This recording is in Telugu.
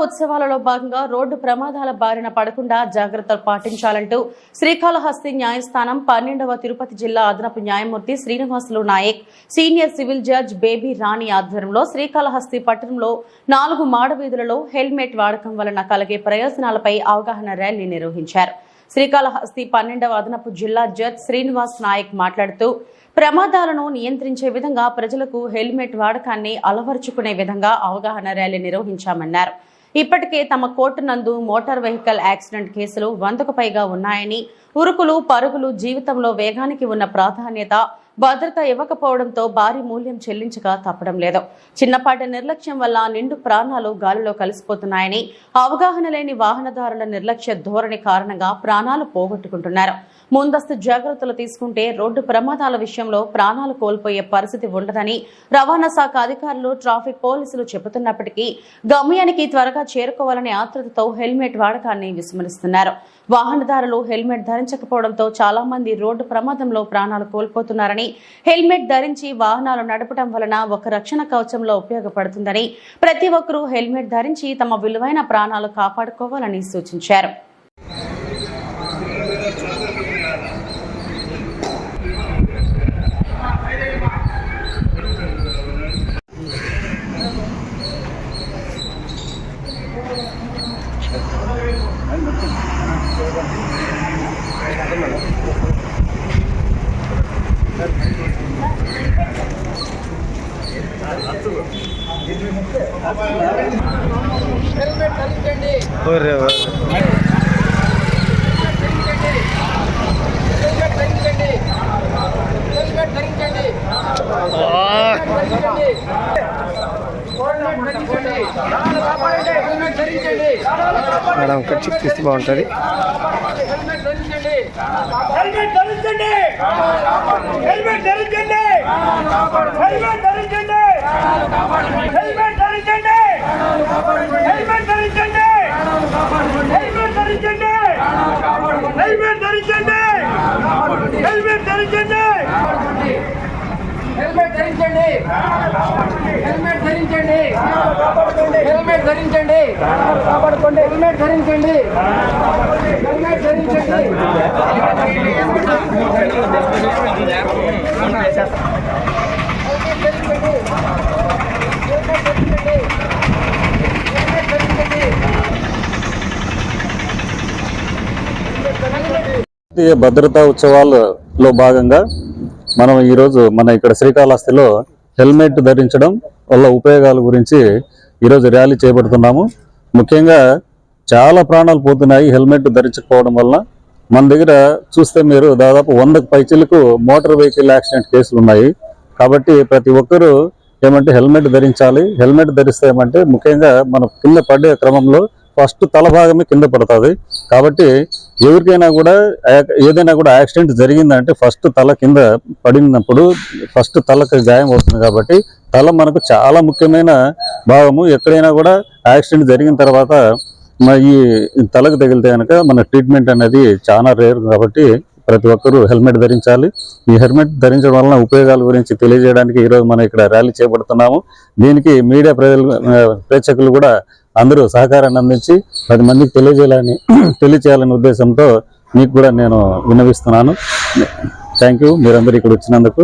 ఉత్సవాలలో భాగంగా రోడ్డు ప్రమాదాల బారిన పడకుండా జాగ్రత్తలు పాటించాలంటూ శ్రీకాళహస్తి న్యాయస్థానం 12వ తిరుపతి జిల్లా అదనపు న్యాయమూర్తి Srinivasulu Naik, senior civil judge Baby Rani ఆధ్వర్యంలో శ్రీకాళహస్తి పట్టణంలో 4 మాడవీధులలో హెల్మెట్ వాడకం వలన కలిగే ప్రయోజనాలపై అవగాహన ర్యాలీ నిర్వహించారు. శ్రీకాళహస్తి 12వ అదనపు జిల్లా జడ్జ్ శ్రీనివాస్ నాయక్ మాట్లాడుతూ ప్రమాదాలను నియంత్రించే విధంగా ప్రజలకు హెల్మెట్ వాడకాన్ని అలవరుచుకునే విధంగా అవగాహన ర్యాలీ నిర్వహించామన్నారు. ఇప్పటికే తమ కోర్టు నందు మోటార్ వెహికల్ యాక్సిడెంట్ కేసులు 100కు పైగా ఉన్నాయని, ఉరుకులు పరుగులు జీవితంలో వేగానికి ఉన్న ప్రాధాన్యత, భద్రత ఇవ్వకపోవడంతో భారీ మూల్యం చెల్లించక తప్పడం లేదు. చిన్నపాటి నిర్లక్ష్యం వల్ల నిండు ప్రాణాలు గాలిలో కలిసిపోతున్నాయని, అవగాహన లేని వాహనదారుల నిర్లక్ష్య ధోరణి కారణంగా ప్రాణాలు పోగొట్టుకుంటున్నారు. ముందస్తు జాగ్రత్తలు తీసుకుంటే రోడ్డు ప్రమాదాల విషయంలో ప్రాణాలు కోల్పోయే పరిస్థితి ఉండదని రవాణా శాఖ అధికారులు, ట్రాఫిక్ పోలీసులు చెబుతున్నప్పటికీ గమ్యానికి త్వరగా చేరుకోవాలనే ఆతృతతో హెల్మెట్ వాడకాన్ని విస్మరిస్తున్నారు. వాహనదారులు హెల్మెట్ ధరించకపోవడంతో చాలా మంది రోడ్డు ప్రమాదంలో ప్రాణాలు కోల్పోతున్నారని, హెల్మెట్ ధరించి వాహనాలు నడపడం వలన ఒక రక్షణ కవచంలో ఉపయోగపడుతుందని, ప్రతి ఒక్కరూ హెల్మెట్ ధరించి తమ విలువైన ప్రాణాలు కాపాడుకోవాలని సూచించారు. మేడం ఖర్చు తీస్తే బాగుంటుంది. హెల్మెట్ ధరించండి, హెల్మెట్ ధరించండి, హెల్మెట్ ధరించండి, కాపాడుకోండి. హెల్మెట్ ధరించండి, హెల్మెట్ ధరించండి. భద్రతా ఉత్సవాలలో భాగంగా మనం ఈరోజు ఇక్కడ శ్రీకాళహస్తిలో హెల్మెట్ ధరించడం వల్ల ఉపయోగాల గురించి ఈరోజు ర్యాలీ చేపడుతున్నాము. ముఖ్యంగా చాలా ప్రాణాలు పోతున్నాయి హెల్మెట్ ధరించకపోవడం వల్ల. మన దగ్గర చూస్తే మీరు దాదాపు 100కు పైచిలకు మోటార్ వెహికల్ యాక్సిడెంట్ కేసులు ఉన్నాయి. కాబట్టి ప్రతి ఒక్కరూ ఏమంటే హెల్మెట్ ధరించాలి. హెల్మెట్ ధరిస్తే ఏమంటే ముఖ్యంగా మనం కింద పడే క్రమంలో ఫస్ట్ తల భాగమే కింద పడుతుంది. కాబట్టి ఎవరికైనా కూడా ఏదైనా కూడా యాక్సిడెంట్ జరిగిందంటే ఫస్ట్ తల కింద పడినప్పుడు ఫస్ట్ తలకు గాయం అవుతుంది. కాబట్టి తల మనకు చాలా ముఖ్యమైన భాగము. ఎక్కడైనా కూడా యాక్సిడెంట్ జరిగిన తర్వాత ఈ తలకు తగిలితే కనుక మన ట్రీట్మెంట్ అనేది చాలా రేర్. కాబట్టి ప్రతి ఒక్కరూ హెల్మెట్ ధరించాలి. ఈ హెల్మెట్ ధరించడం వలన ఉపయోగాల గురించి తెలియజేయడానికి ఈరోజు మనం ఇక్కడ ర్యాలీ చేపడుతున్నాము. దీనికి మీడియా ప్రేక్షకులు కూడా అందరూ సహకారాన్ని అందించి 10 మందికి తెలియచేయాలనే ఉద్దేశంతో మీకు కూడా నేను విన్నవిస్తున్నాను. థ్యాంక్ యూ మీరందరూ ఇక్కడ వచ్చినందుకు.